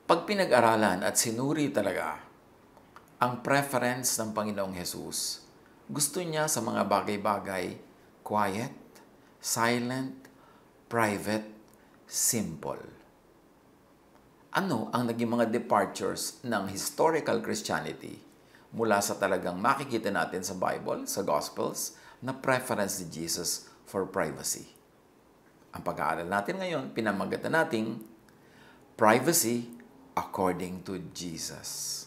Pag pinag-aralan at sinuri talaga ang preference ng Panginoong Hesus, gusto niya sa mga bagay-bagay quiet, silent, private, simple. Ano ang naging mga departures ng historical Christianity mula sa talagang makikita natin sa Bible, sa Gospels, na preference ni Jesus for privacy? Ang pag-aaral natin ngayon, pinamagatan nating privacy according to Jesus.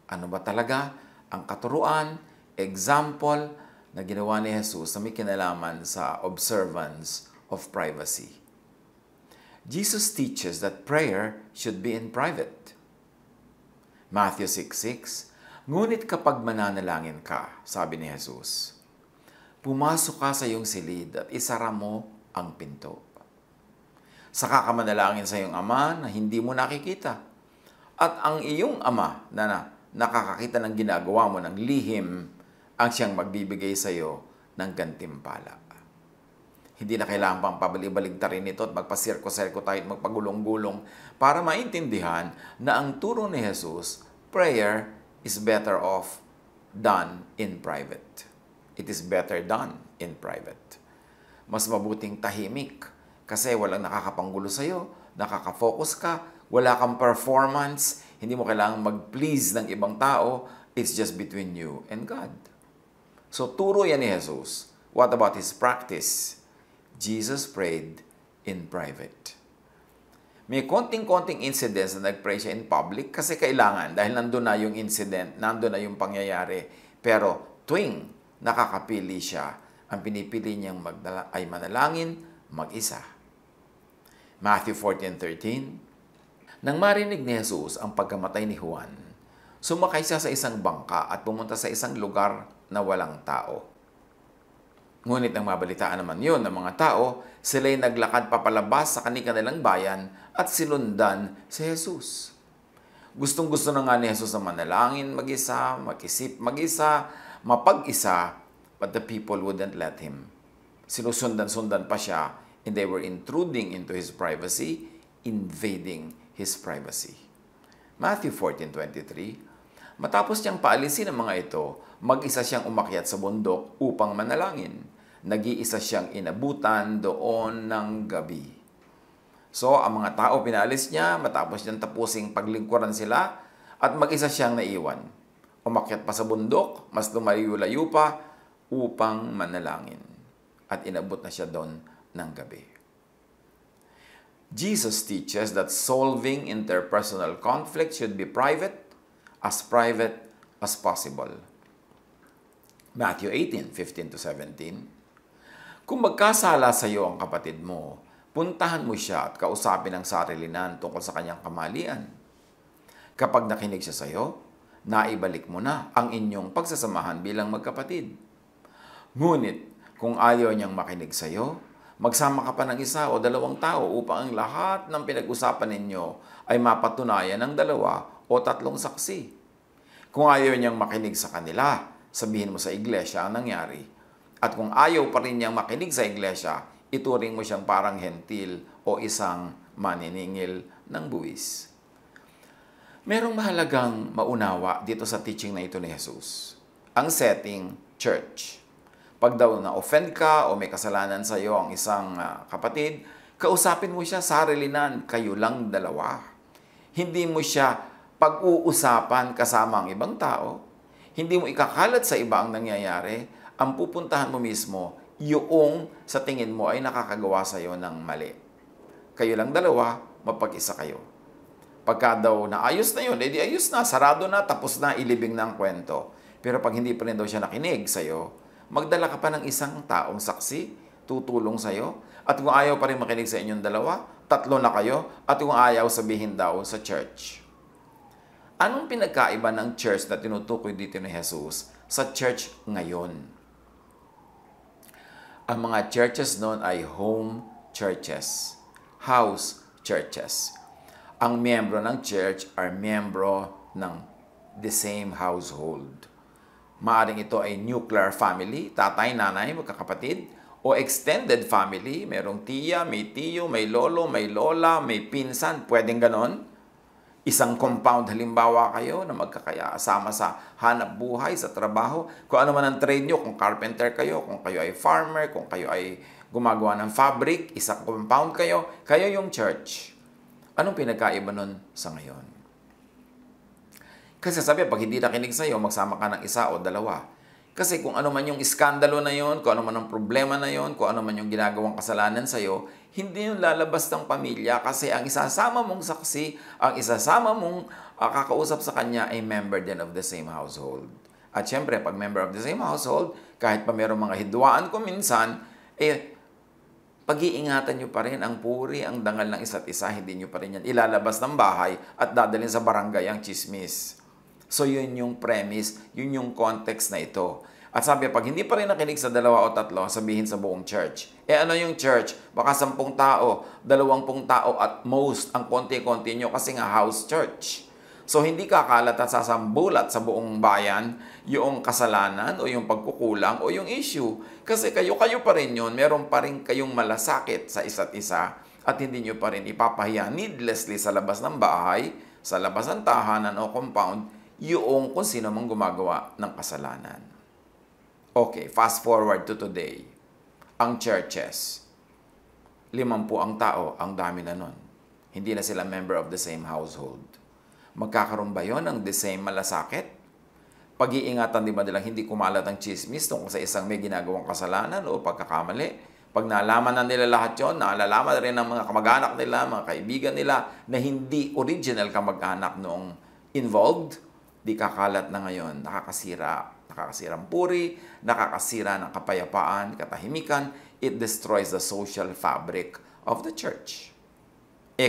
Ano ba talaga ang katuruan, example na ginawa ni Jesus na may kinalaman sa observance of privacy? Jesus teaches that prayer should be in private. Matthew 6:6, ngunit kapag mananalangin ka, sabi ni Jesus, pumasok ka sa iyong silid at isara mo ang pinto. Saka ka manalangin sa iyong ama na hindi mo nakikita. At ang iyong ama na nakakakita ng ginagawa mo ng lihim ang siyang magbibigay sa iyo ng gantimpala. Hindi na kailangan pang pabalik-baligtarin ito at magpasirko-serko tayo at magpagulong-gulong para maintindihan na ang turo ni Jesus, prayer is better off done in private. It is better done in private. Mas mabuting tahimik kasi walang nakakapanggulo sa'yo, nakaka-focus ka, wala kang performance, hindi mo kailangang mag-please ng ibang tao, it's just between you and God. So, turo yan ni Jesus. What about His practice? Jesus prayed in private. May konting-konting incidents na nag-pray siya in public kasi kailangan dahil nandun na yung incident, nandun na yung pangyayari. Pero tuwing nakakapili siya, ang pinipili niyang ay manalangin mag-isa. Matthew 14:13, nang marinig ni Jesus ang pagkamatay ni Juan, sumakay siya sa isang bangka at pumunta sa isang lugar na walang tao. Ngunit nang mabalitaan naman yun ng mga tao, sila'y naglakad papalabas sa kanilang bayan at sinundan si Jesus. Gustong-gusto na nga ni Jesus na manalangin mag-isa, mag-isip mag-isa, mapag-isa, but the people wouldn't let him. Sinusundan-sundan pa siya, and they were intruding into his privacy, invading his privacy. Matthew 14:23, matapos niyang paalisin ang mga ito, mag-isa siyang umakyat sa bundok upang manalangin. Nag-iisa siyang inabutan doon ng gabi. So, ang mga tao pinalis niya, matapos niyang tapusing paglingkuran sila, at mag-isa siyang naiwan. Umakyat pa sa bundok, mas lumayo-layo pa, upang manalangin. At inabot na siya doon ng gabi. Jesus teaches that solving interpersonal conflict should be private as possible. Matthew 18:15-17, kung magkasala sa iyo ang kapatid mo, puntahan mo siya at kausapin ang sarilinan tungkol sa kanyang kamalian. Kapag nakinig siya sa iyo, naibalik mo na ang inyong pagsasamahan bilang magkapatid. Ngunit, kung ayaw niyang makinig sa iyo, magsama ka pa ng isa o dalawang tao upang ang lahat ng pinag-usapan ninyo ay mapatunayan ng 2 o 3 saksi. Kung ayaw niyang makinig sa kanila, sabihin mo sa iglesia ang nangyari. At kung ayaw pa rin niyang makinig sa iglesia, ituring mo siyang parang hentil o isang maniningil ng buwis. Merong mahalagang maunawa dito sa teaching na ito ni Jesus. Ang setting, church. Pag daw na-offend ka o may kasalanan sa iyo ang isang kapatid, kausapin mo siya sarilinan, kayo lang 2. Hindi mo siya pag-uusapan kasama ang ibang tao. Hindi mo ikakalat sa iba ang nangyayari. Ang pupuntahan mo mismo, yung sa tingin mo ay nakakagawa sa iyo ng mali. Kayo lang 2, mapag-isa kayo. Pagka daw naayos na yun, edi ayos na, sarado na, tapos na, ilibing na ang kwento. Pero pag hindi pa rin daw siya nakinig sa iyo, magdala ka pa ng isang taong saksi, tutulong sa iyo. At kung ayaw pa rin makinig sa inyong 2, 3 na kayo. At kung ayaw, sabihin daw sa church. Anong pinagkaiba ng church na tinutukoy dito ni Jesus sa church ngayon? Ang mga churches noon ay home churches, house churches. Ang miyembro ng church ay miyembro ng the same household. Maaring ito ay nuclear family, tatay, nanay, magkakapatid, o extended family, merong tiya, may tiyo, may lolo, may lola, may pinsan, pwedeng ganon. isang compound halimbawa kayo na magkakasama sa hanap buhay, sa trabaho, kung ano man ang trade nyo, kung carpenter kayo, kung kayo ay farmer, kung kayo ay gumagawa ng fabric, isang compound kayo yung church. Anong pinagkaiba nun sa ngayon? Kasi sabi, pag hindi nakinig sa'yo, magsama ka ng isa o dalawa. Kasi kung ano man yung iskandalo na yon, kung ano man ang problema na yon, kung ano man yung ginagawang kasalanan sa'yo, hindi yung lalabas ng pamilya kasi ang isasama mong saksi, ang isasama mong kakausap sa kanya ay member din of the same household. At syempre, pag member of the same household, kahit pa mayroong mga hidwaan ko minsan, pag-iingatan nyo pa rin ang puri, ang dangal ng isa't isa, hindi nyo pa rin yan ilalabas ng bahay at dadalhin sa barangay ang chismis. So, yun yung premise, yun yung context na ito. At sabi, pag hindi pa rin nakinig sa 2 o 3, sabihin sa buong church. Ano yung church? Baka 10 tao, 20 tao at most, ang konti-konti nyo kasi nga house church. So, hindi kakalat at sasambulat sa buong bayan yung kasalanan o yung pagkukulang o yung issue. Kasi kayo pa rin yun, meron pa rin kayong malasakit sa isa't isa at hindi nyo pa rin ipapahiya needlessly sa labas ng bahay, sa labas ng tahanan o compound, yung kung sino mang gumagawa ng kasalanan. Okay, fast forward to today. Ang churches, 50 ang tao, ang dami na nun. Hindi na sila member of the same household. Magkakaroon ba yun ng the same malasakit? Pag-iingatan di ba nilang hindi kumalat ang chismis tungkol sa isang may ginagawang kasalanan o pagkakamali? Pag nalaman na nila lahat yun, naalalaman na rin ng mga kamag-anak nila, mga kaibigan nila, na hindi original kamag-anak noong involved, di kakalat na ngayon, nakakasirang puri, nakakasira ng kapayapaan, katahimikan, it destroys the social fabric of the church.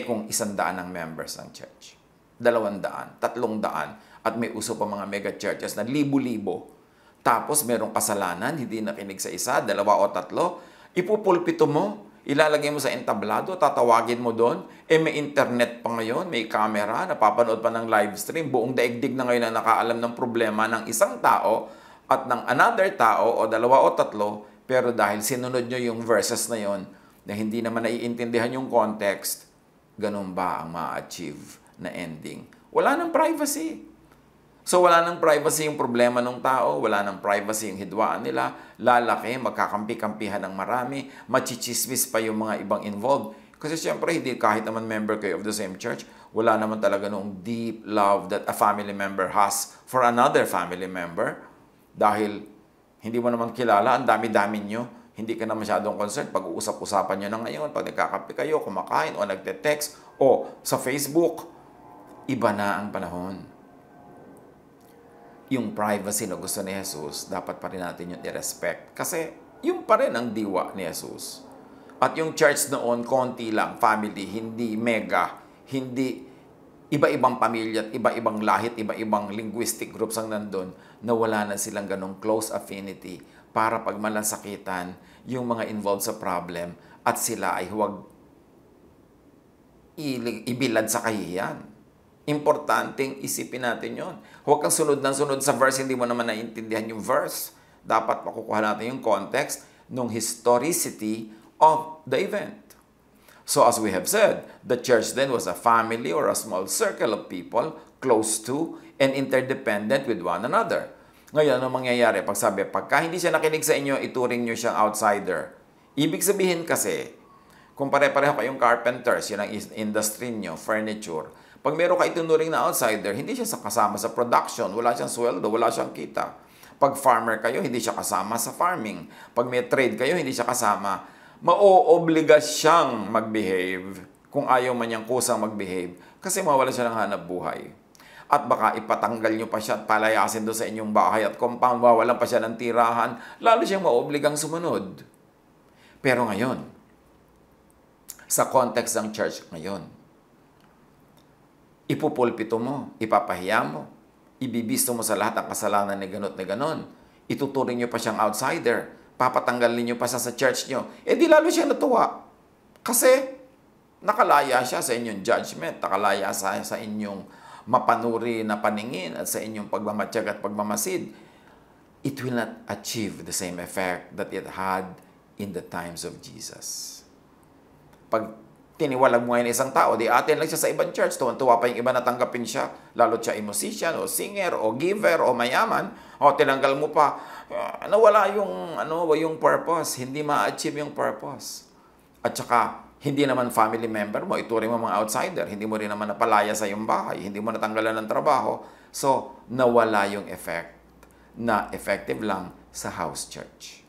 Kung 100 ang members ng church, 200, 300, at may uso pa mga mega churches na libo-libo. Tapos merong kasalanan, hindi nakinig sa isa, 2 o 3, ipupulpito mo, ilalagay mo sa entablado, tatawagin mo doon, may internet pa ngayon, may camera, napapanood pa ng live stream, buong daigdig na ngayon na nakaalam ng problema ng isang tao at ng another tao o 2 o 3, pero dahil sinunod nyo yung verses na yon na hindi naman naiintindihan yung context, ganun ba ang ma-achieve na ending? Wala nang privacy. So, wala nang privacy yung problema ng tao, wala nang privacy yung hidwaan nila, lalaki, magkakampi-kampihan ng marami, machichismis pa yung mga ibang involved. Kasi siyempre, hindi kahit naman member kayo of the same church, wala naman talaga noong deep love that a family member has for another family member. Dahil hindi mo naman kilala, ang dami-dami nyo, hindi ka na masyadong concerned. Pag-uusap-usapan nyo na ngayon, pag nagkakampi kayo, kumakain, o nagte-text, o sa Facebook, iba na ang panahon. Yung privacy na gusto ni Jesus, dapat pa rin natin yung i-respect. Kasi yung pa rin ang diwa ni Jesus. At yung church noon, konti lang, family, hindi mega, hindi iba-ibang pamilya at iba-ibang lahit, iba-ibang linguistic groups ang nandun, na wala na silang ganong close affinity para pag malasakitan yung mga involved sa problem at sila ay huwag ibilad sa kahihiyan. Importanteng isipin natin yon. Huwag kang sunod ng sunod sa verse, hindi mo naman naiintindihan yung verse. Dapat makukuha natin yung context ng historicity of the event. So as we have said, the church then was a family or a small circle of people close to and interdependent with one another. Ngayon, ano mangyayari? Pagka hindi siya nakinig sa inyo, ituring nyo siyang outsider. Ibig sabihin kasi, kung pare-pareho kayong carpenters, yun ang industry nyo, furniture, pag meron ka itunuring na outsider, hindi siya kasama sa production, wala siyang sweldo, wala siyang kita. Pag farmer kayo, hindi siya kasama sa farming. Pag may trade kayo, hindi siya kasama. Ma-oobliga siyang mag-behave kung ayaw man niyang kusang mag-behave kasi mawala siya ng hanap buhay. At baka ipatanggal niyo pa siya at palayasin doon sa inyong bahay at compound, mawalan pa siya ng tirahan, lalo siyang ma-obligang sumunod. Pero ngayon, sa context ng church ngayon, ipupulpito mo, ipapahiya mo, ibibisto mo sa lahat ang kasalanan ni ganot na ganon. Ituturing nyo pa siyang outsider. Papatanggalin nyo pa siya sa church nyo. Di lalo siya natuwa. Kasi nakalaya siya sa inyong judgment, nakalaya sa inyong mapanuri na paningin at sa inyong pagmamatsyag at pagmamasid. It will not achieve the same effect that it had in the times of Jesus. Pag tiniwalag mo ngayon isang tao, di atin lang siya sa ibang church, tuwan-tuwa pa yung iba natanggapin siya, lalo siya ay musician, o singer, o giver, o mayaman, o tinanggal mo pa, nawala yung purpose, hindi ma-achieve yung purpose. At saka, hindi naman family member mo, ituring mo mga outsider, hindi mo rin naman napalaya sa iyong bahay, hindi mo natanggalan ng trabaho, so nawala yung effect na effective lang sa house church.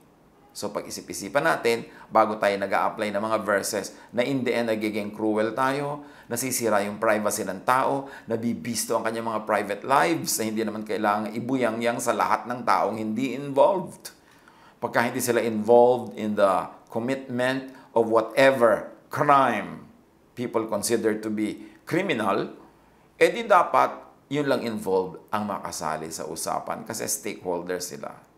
So pag-isip-isipan natin, bago tayo nag-a-apply ng mga verses na in the end nagiging cruel tayo, nasisira yung privacy ng tao, nabibisto ang kanyang mga private lives na hindi naman kailangan ibuyang-yang sa lahat ng taong hindi involved. Pagka hindi sila involved in the commitment of whatever crime people consider to be criminal, edi dapat yun lang involved ang makasali sa usapan kasi stakeholders sila.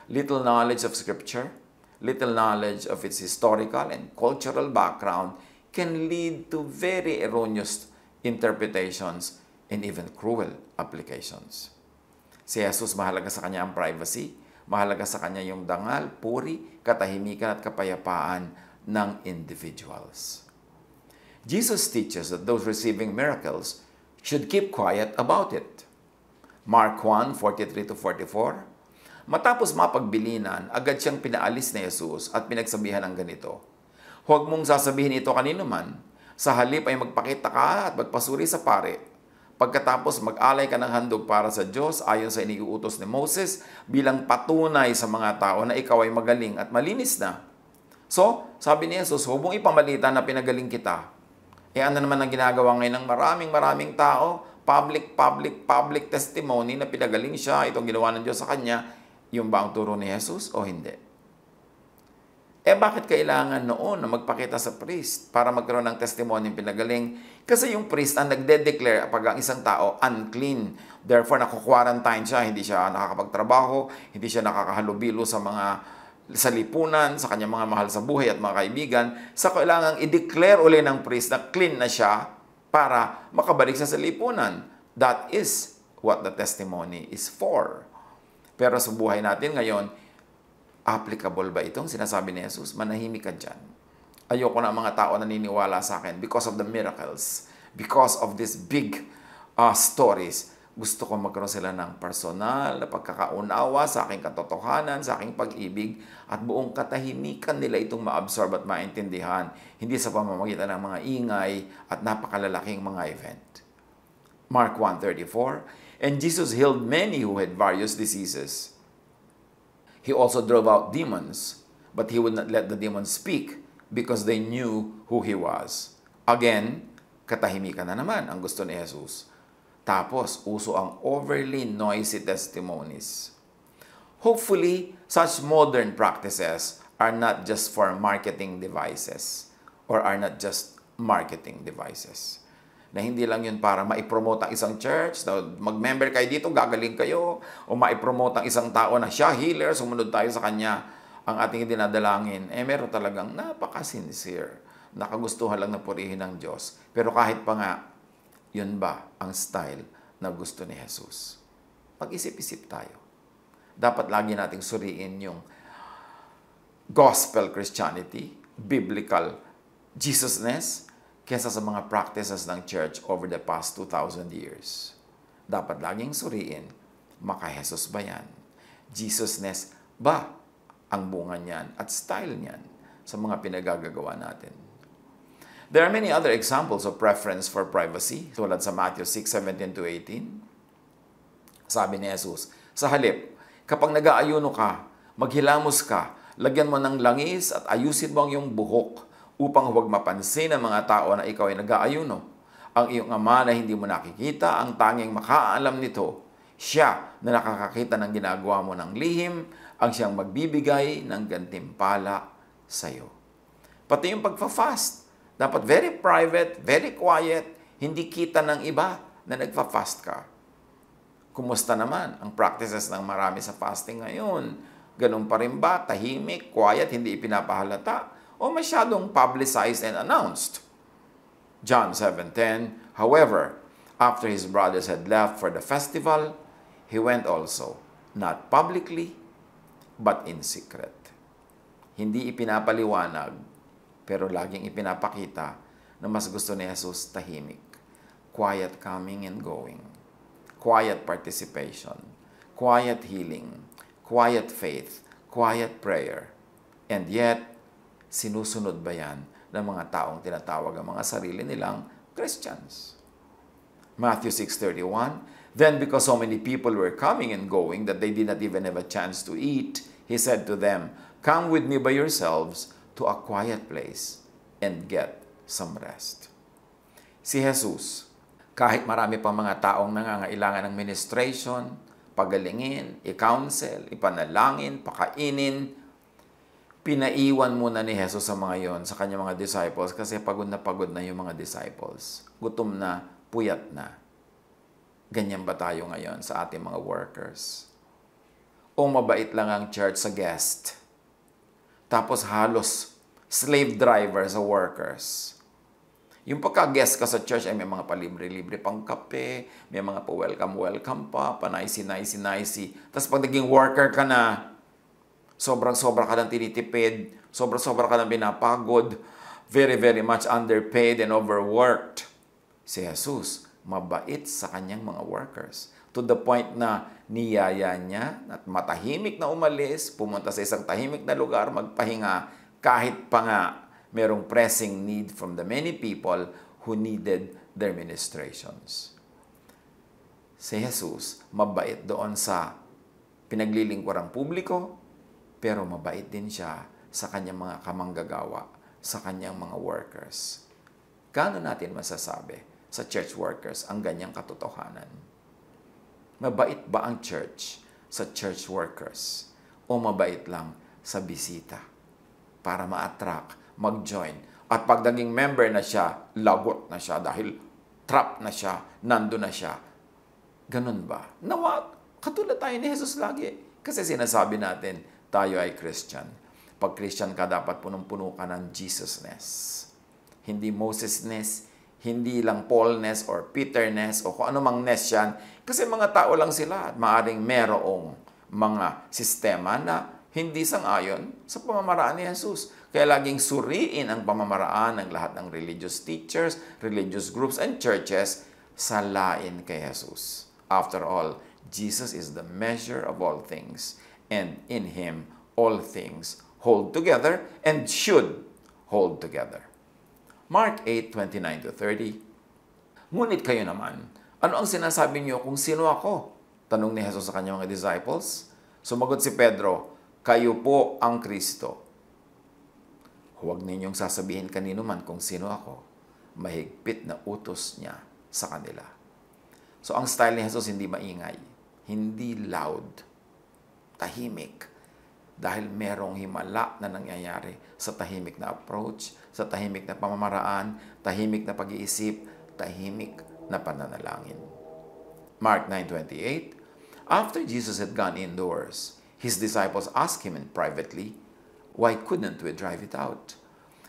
Little knowledge of Scripture, little knowledge of its historical and cultural background can lead to very erroneous interpretations and even cruel applications. Si Jesus, mahalaga sa kanya ang privacy, mahalaga sa kanya yung dangal, puri, katahimikan at kapayapaan ng individuals. Jesus teaches that those receiving miracles should keep quiet about it. Mark 1:43-44. Matapos mapagbilinan, agad siyang pinaalis ni Jesus at pinagsabihan ng ganito, "Huwag mong sasabihin ito kanino man, sa halip ay magpakita ka at magpasuri sa pare. Pagkatapos mag-alay ka ng handog para sa Diyos ayon sa iniuutos ni Moses bilang patunay sa mga tao na ikaw ay magaling at malinis na." So, sabi ni Jesus, huwag mong ipamalita na pinagaling kita. Ano naman ang ginagawa ngayon ng maraming tao? Public testimony na pinagaling siya, itong ginawa ng Diyos sa kanya. Yung ba ang turo ni Jesus o hindi? Bakit kailangan noon na magpakita sa priest para magkaroon ng testimony pinagaling? Kasi yung priest ang nagde-declare pag ang isang tao unclean. Therefore, naku-quarantine siya, hindi siya nakakapagtrabaho, hindi siya nakakahalubilo sa lipunan, sa kanyang mga mahal sa buhay at mga kaibigan. Sa kailangang i-declare uli ng priest na clean na siya para makabalik siya sa lipunan. That is what the testimony is for. Pero sa buhay natin ngayon, applicable ba itong sinasabi ni Jesus? Manahimik ka dyan. Ayoko na mga tao naniniwala sa akin because of the miracles, because of these big stories. Gusto ko magkaroon sila ng personal na pagkakaunawa sa aking katotohanan, sa aking pag-ibig, at buong katahimikan nila itong ma-absorb at maintindihan, hindi sa pamamagitan ng mga ingay at napakalalaking mga event. Mark 1:34, "And Jesus healed many who had various diseases. He also drove out demons, but he would not let the demons speak because they knew who he was." Again, katahimikan na naman ang gusto ni Jesus. Tapos, uso ang overly noisy testimonies. Hopefully, such modern practices are not just for marketing devices or are not just marketing devices. Na hindi lang yun para maipromote ang isang church, na mag-member kayo dito, gagaling kayo, o maipromote ang isang tao na siya healer, sumunod tayo sa kanya, ang ating dinadalangin, meron talagang napaka-sincere, nakagustuhan lang na purihin ng Diyos. Pero kahit pa nga, yun ba ang style na gusto ni Jesus? Mag-isip-isip tayo. Dapat lagi nating suriin yung gospel Christianity, biblical Jesusness, kesa sa mga practices ng church over the past 2,000 years. Dapat laging suriin, maka-Jesus ba yan? Jesusness ba ang bunga niyan at style niyan sa mga pinagagagawa natin? There are many other examples of preference for privacy, tulad sa Matthew 6:17-18. Sabi ni Jesus, sa halip, kapag nag-aayuno ka, maghilamos ka, lagyan mo ng langis at ayusin mo ang iyong buhok upang huwag mapansin ng mga tao na ikaw ay nag-aayuno. Ang iyong ama na hindi mo nakikita, ang tanging makaalam nito, siya na nakakakita ng ginagawa mo ng lihim, ang siyang magbibigay ng gantimpala sa iyo. Pati yung pagfa-fast, dapat very private, very quiet, hindi kita ng iba na nagfa-fast ka. Kumusta naman ang practices ng marami sa fasting ngayon? Ganun pa rin ba? Tahimik, quiet, hindi ipinapahalata? O masyadong publicized and announced? John 7:10, however, after his brothers had left for the festival, he went also, not publicly, but in secret. Hindi ipinapaliwanag, pero laging ipinapakita na mas gusto ni Jesus tahimik. Quiet coming and going. Quiet participation. Quiet healing. Quiet faith. Quiet prayer. And yet, sinusunod ba yan ng mga taong tinatawag ang mga sarili nilang Christians? Matthew 6:31, then because so many people were coming and going that they did not even have a chance to eat, he said to them, come with me by yourselves to a quiet place and get some rest. Si Jesus, kahit marami pang mga taong nangangailangan ng ministration, pagalingin, i-counsel, ipanalangin, pakainin, pinaiwan muna ni Jesus sa mga yon, sa kanyang mga disciples, kasi pagod na yung mga disciples. Gutom na, puyat na. Ganyan ba tayo ngayon sa ating mga workers? O mabait lang ang church sa guest, tapos halos slave driver sa workers. Yung pagka-guest ka sa church ay may mga palibre-libre pang kape, may mga pa-welcome pa, pa-nicey. Tapos pag naging worker ka na, sobrang-sobra ka ng tinitipid, sobrang-sobra ka ng binapagod, very, very much underpaid and overworked. Si Jesus, mabait sa kanyang mga workers. To the point na niyaya niya at matahimik na umalis, pumunta sa isang tahimik na lugar, magpahinga, kahit pa nga merong pressing need from the many people who needed their ministrations. Si Jesus, mabait doon sa pinaglilingkurang publiko, pero mabait din siya sa kanyang mga kamanggagawa, sa kanyang mga workers. Gaano natin masasabi sa church workers ang ganyang katotohanan? Mabait ba ang church sa church workers? O mabait lang sa bisita para ma-attract, mag-join? At pag naging member na siya, lagot na siya dahil trap na siya, nando na siya. Ganun ba? Nawa, katulad tayo ni Jesus lagi. Kasi sinasabi natin, tayo ay Christian. Pag Christian ka, dapat punong-puno ka ng Jesusness. Hindi Mosesness, hindi lang Paulness or Peterness o kung ano mang ness yan. Kasi mga tao lang sila at maaaring merong mga sistema na hindi sang-ayon sa pamamaraan ni Jesus. Kaya laging suriin ang pamamaraan ng lahat ng religious teachers, religious groups, and churches sa lain kay Jesus. After all, Jesus is the measure of all things, and in Him all things hold together and should hold together. Mark 8:29-30. Ngunit kayo naman, ano ang sinasabi niyo kung sino ako? Tanong ni Jesus sa kanyang mga disciples. Sumagot si Pedro, kayo po ang Kristo. Huwag ninyong sasabihin kanino man kung sino ako. Mahigpit na utos niya sa kanila. So ang style ni Jesus hindi maingay, hindi loud, tahimik. Dahil merong himala na nangyayari sa tahimik na approach, sa tahimik na pamamaraan, tahimik na pag-iisip, tahimik na pananalangin. Mark 9:28, after Jesus had gone indoors, his disciples asked him privately, why couldn't we drive it out?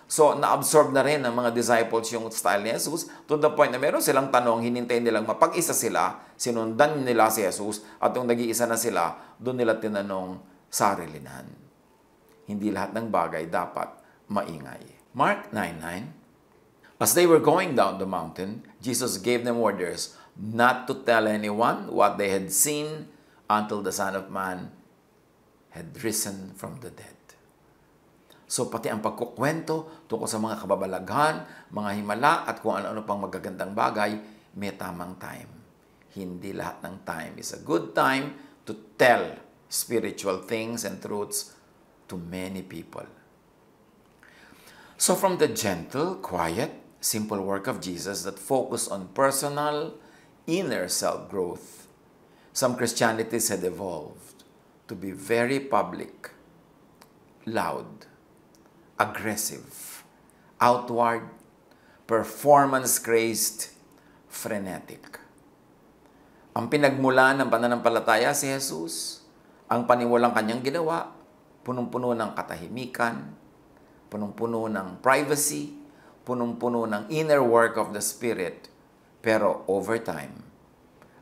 So, na-absorb na rin ng mga disciples yung style ni Jesus to the point na meron silang tanong, hinintayin nilang mapag-isa sila, sinundan nila si Jesus, at nung nag-iisa na sila, doon nila tinanong, sarilinan. Hindi lahat ng bagay dapat maingay. Mark 9:9, as they were going down the mountain, Jesus gave them orders not to tell anyone what they had seen until the Son of Man had risen from the dead. So pati ang pagkukwento tungkol sa mga kababalaghan, mga himala, at kung ano-ano pang magagandang bagay, may tamang time. Hindi lahat ng time is a good time to tell spiritual things and truths to many people. So from the gentle, quiet, simple work of Jesus that focused on personal, inner self-growth, some Christianities had evolved to be very public, loud, aggressive, outward, performance-crazed, frenetic. Ang pinagmulan ng pananampalataya si Jesus, ang paniwalang kanyang ginawa, punong-puno ng katahimikan, punong-puno ng privacy, punong-puno ng inner work of the Spirit. Pero over time,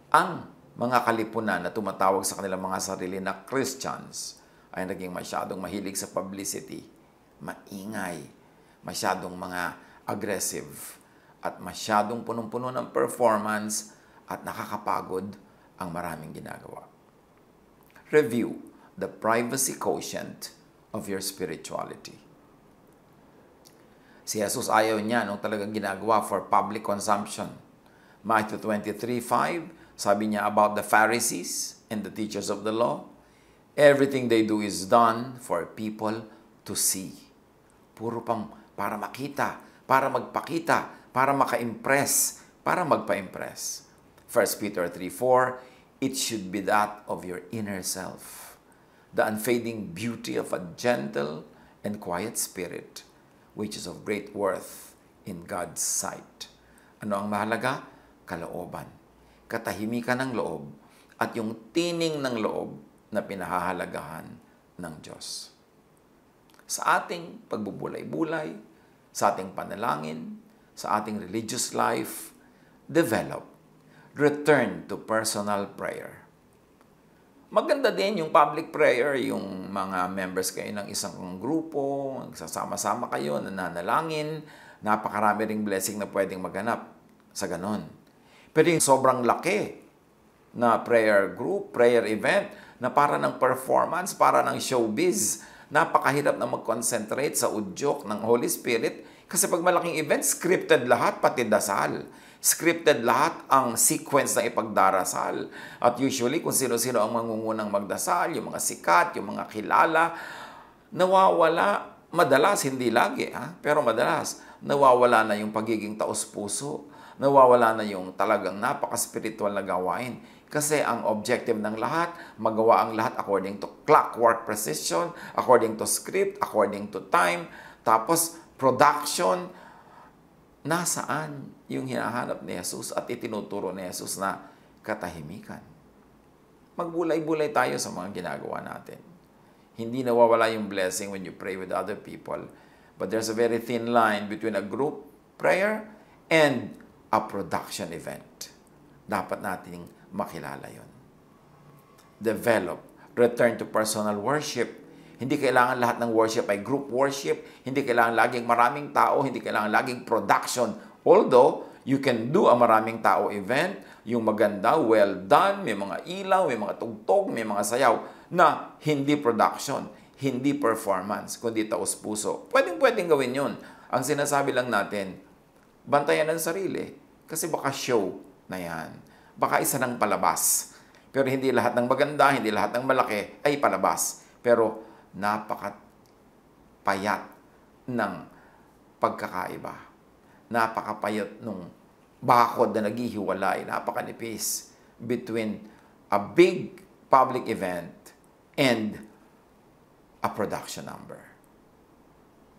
ang mga kalipunan na tumatawag sa kanilang mga sarili na Christians ay naging masyadong mahilig sa publicity, maingay, masyadong mga aggressive, at masyadong punong-puno ng performance at nakakapagod ang maraming ginagawa. Review the privacy quotient of your spirituality. Si Jesus ayaw niya nung talagang ginagawa for public consumption. Matthew 23:5, sabi niya about the Pharisees and the teachers of the law, everything they do is done for people to see. Puro pang para makita, para magpakita, para maka-impress, para magpa-impress. 1 Peter 3:4, it should be that of your inner self, the unfading beauty of a gentle and quiet spirit, which is of great worth in God's sight. Ano ang mahalaga? Kalooban. Katahimikan ng loob at yung tining ng loob na pinahahalagahan ng Diyos. Sa ating pagbubulay-bulay, sa ating panalangin, sa ating religious life, develop, return to personal prayer. Maganda din yung public prayer, yung mga members kayo ng isang grupo, nagsasama-sama kayo, nananalangin, napakarami ring blessing na pwedeng maganap sa ganon. Pero yung sobrang laki na prayer group, prayer event, na para ng performance, para ng showbiz, napakahirap na mag-concentrate sa udyok ng Holy Spirit kasi pag malaking event, scripted lahat, pati dasal. Scripted lahat ang sequence ng ipagdarasal. At usually, kung sino-sino ang mangungunang magdasal, yung mga sikat, yung mga kilala, nawawala, madalas, hindi lagi, pero madalas, nawawala na yung pagiging taos-puso. Nawawala na yung talagang napaka-spiritual na gawain. Kasi ang objective ng lahat, magawa ang lahat according to clockwork precision, according to script, according to time, tapos production. Nasaan yung hinahanap ni Jesus at itinuturo ni Jesus na katahimikan? Magbulay-bulay tayo sa mga ginagawa natin. Hindi nawawala yung blessing when you pray with other people. But there's a very thin line between a group prayer and a production event. Dapat nating makilala yun. Develop. Return to personal worship. Hindi kailangan lahat ng worship ay group worship. Hindi kailangan laging maraming tao. Hindi kailangan laging production. Although, you can do a maraming tao event, yung maganda, well done, may mga ilaw, may mga tugtog, may mga sayaw, na hindi production, hindi performance, kundi taos-puso. Pwedeng gawin yun. Ang sinasabi lang natin, bantayan ang sarili. Kasi baka show na yan. Baka isa ng palabas. Pero hindi lahat ng maganda, hindi lahat ng malaki ay palabas. Pero napakapayat ng pagkakaiba. Napakapayat nung bakod na naghihiwalay. Napakanipis between a big public event and a production number.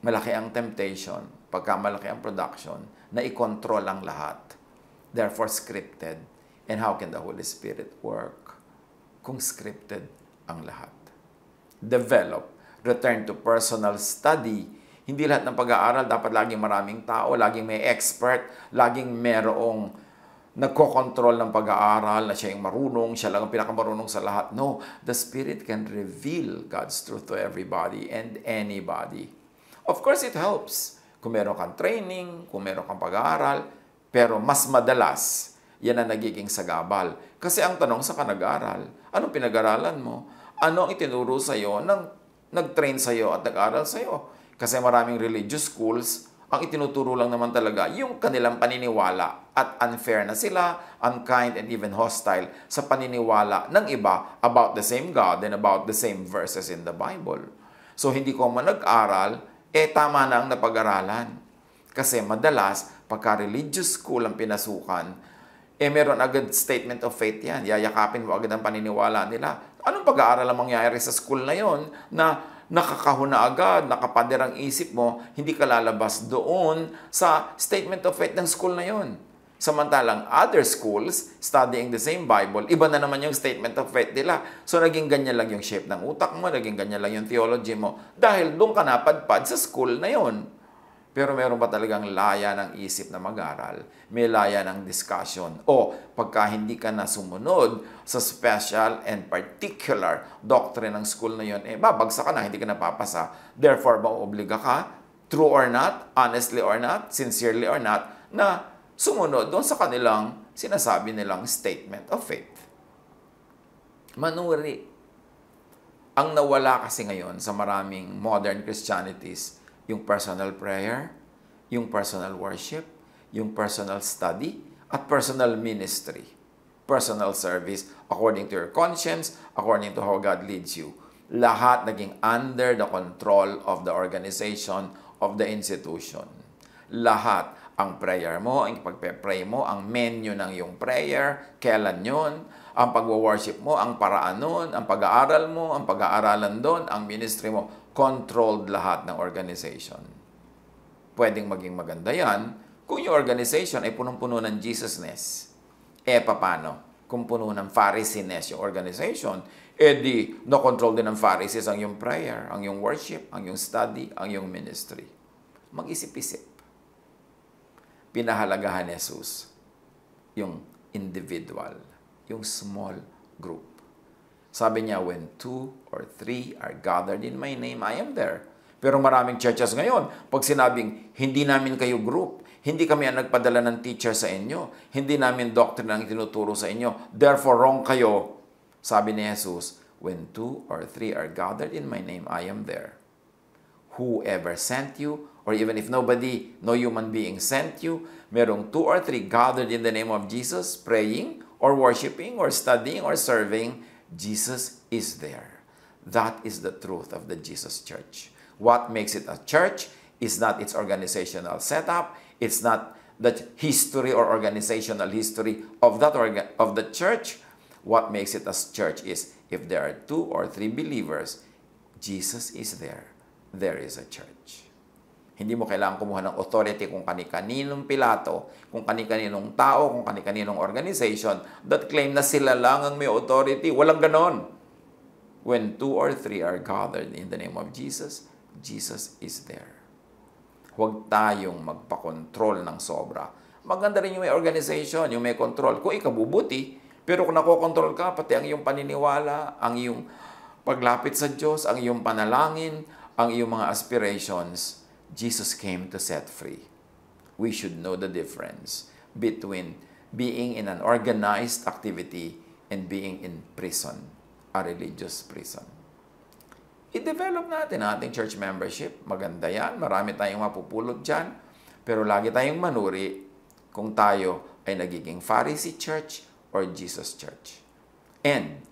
Malaki ang temptation, pagka malaki ang production, na i-control ang lahat. Therefore, scripted. And how can the Holy Spirit work kung scripted ang lahat? Develop. Return to personal study. Hindi lahat ng pag-aaral dapat laging maraming tao, laging may expert, laging merong nagko-control ng pag-aaral, na siya yung marunong, siya lang ang pinakamarunong sa lahat. No, the Spirit can reveal God's truth to everybody and anybody. Of course, it helps kung meron kang training, kung meron kang pag-aaral, pero mas madalas, yan ang nagiging sagabal. Kasi ang tanong sa nag-aaral, anong pinag-aralan mo? Ano ang itinuro sa'yo ng nag-train sa'yo at nag-aral sa'yo? Kasi maraming religious schools, ang itinuturo lang naman talaga yung kanilang paniniwala at unfair na sila, unkind and even hostile sa paniniwala ng iba about the same God and about the same verses in the Bible. So hindi ko man nag-aral, tama na ang napag-aralan. Kasi madalas, pagka religious school ang pinasukan, meron agad statement of faith yan. Yayakapin mo agad ang paniniwala nila. Anong pag-aaral ang mangyayari sa school na yon na nakakahuna agad, nakapader ang isip mo, hindi ka lalabas doon sa statement of faith ng school na yon. Samantalang other schools, studying the same Bible, iba na naman yung statement of faith nila. So naging ganyan lang yung shape ng utak mo, naging ganyan lang yung theology mo, dahil doon ka napadpad sa school na yon. Pero meron ba talagang laya ng isip na mag-aral? May laya ng discussion. O pagka hindi ka na sumunod sa special and particular doctrine ng school na yun, babagsak ka na, hindi ka napapasa. Therefore, mauobliga ka, true or not, honestly or not, sincerely or not, na sumunod doon sa kanilang sinasabi nilang statement of faith. Manuri. Ang nawala kasi ngayon sa maraming modern Christianities, yung personal prayer, yung personal worship, yung personal study, at personal ministry. Personal service according to your conscience, according to how God leads you. Lahat naging under the control of the organization of the institution. Lahat, ang prayer mo, ang pagpe-pray mo, ang menu ng iyong prayer, kailan yun, ang pag-worship mo, ang paraan nun, ang pag-aaral mo, ang pag-aaralan doon, ang ministry mo, controlled lahat ng organization. Pwedeng maging maganda yan kung yung organization ay punong-puno ng Jesusness. Paano? Kung puno ng Pharisee-ness yung organization, di no-control din ng Pharisees ang yung prayer, ang yung worship, ang yung study, ang yung ministry. Mag-isip-isip. Pinahalagahan ni Jesus yung individual, yung small group. Sabi niya, when 2 or 3 are gathered in my name, I am there. Pero maraming churches ngayon, pag sinabing, hindi namin kayo group, hindi kami ang nagpadala ng teacher sa inyo, hindi namin doctrine ang tinuturo sa inyo, therefore wrong kayo. Sabi ni Jesus, when 2 or 3 are gathered in my name, I am there. Whoever sent you, or even if nobody, no human being sent you, merong 2 or 3 gathered in the name of Jesus, praying, or worshiping, or studying, or serving, Jesus is there. That is the truth of the Jesus Church. What makes it a church is not its organizational setup, it's not the history or organizational history of of the church. What makes it a church is if there are 2 or 3 believers, Jesus is there. There is a church. Hindi mo kailangan kumuha ng authority kung kani-kaninong Pilato, kung kani-kaninong tao, kung kani-kaninong organization that claim na sila lang ang may authority. Walang ganon. When 2 or 3 are gathered in the name of Jesus, Jesus is there. Huwag tayong magpakontrol ng sobra. Maganda rin yung may organization, yung may control. Kung ikabubuti, pero kung nakokontrol ka, pati ang iyong paniniwala, ang iyong paglapit sa Diyos, ang iyong panalangin, ang iyong mga aspirations, Jesus came to set free. We should know the difference between being in an organized activity and being in prison, a religious prison. I-develop natin ang ating church membership. Maganda yan. Marami tayong mapupulot dyan. Pero lagi tayong manuri kung tayo ay nagiging Pharisee church or Jesus church. And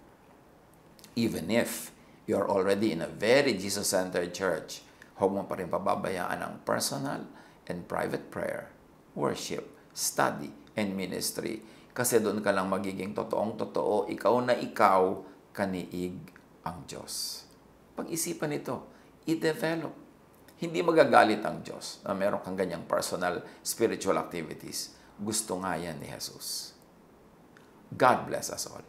even if you're already in a very Jesus-centered church, huwag mo pa rin pababayaan ang personal and private prayer, worship, study, and ministry. Kasi doon ka lang magiging totoong-totoo, ikaw na ikaw, kaniig ang Diyos. Pag-isipan ito, i-develop. Hindi magagalit ang Diyos na meron kang ganyang personal spiritual activities. Gusto nga yan ni Jesus. God bless us all.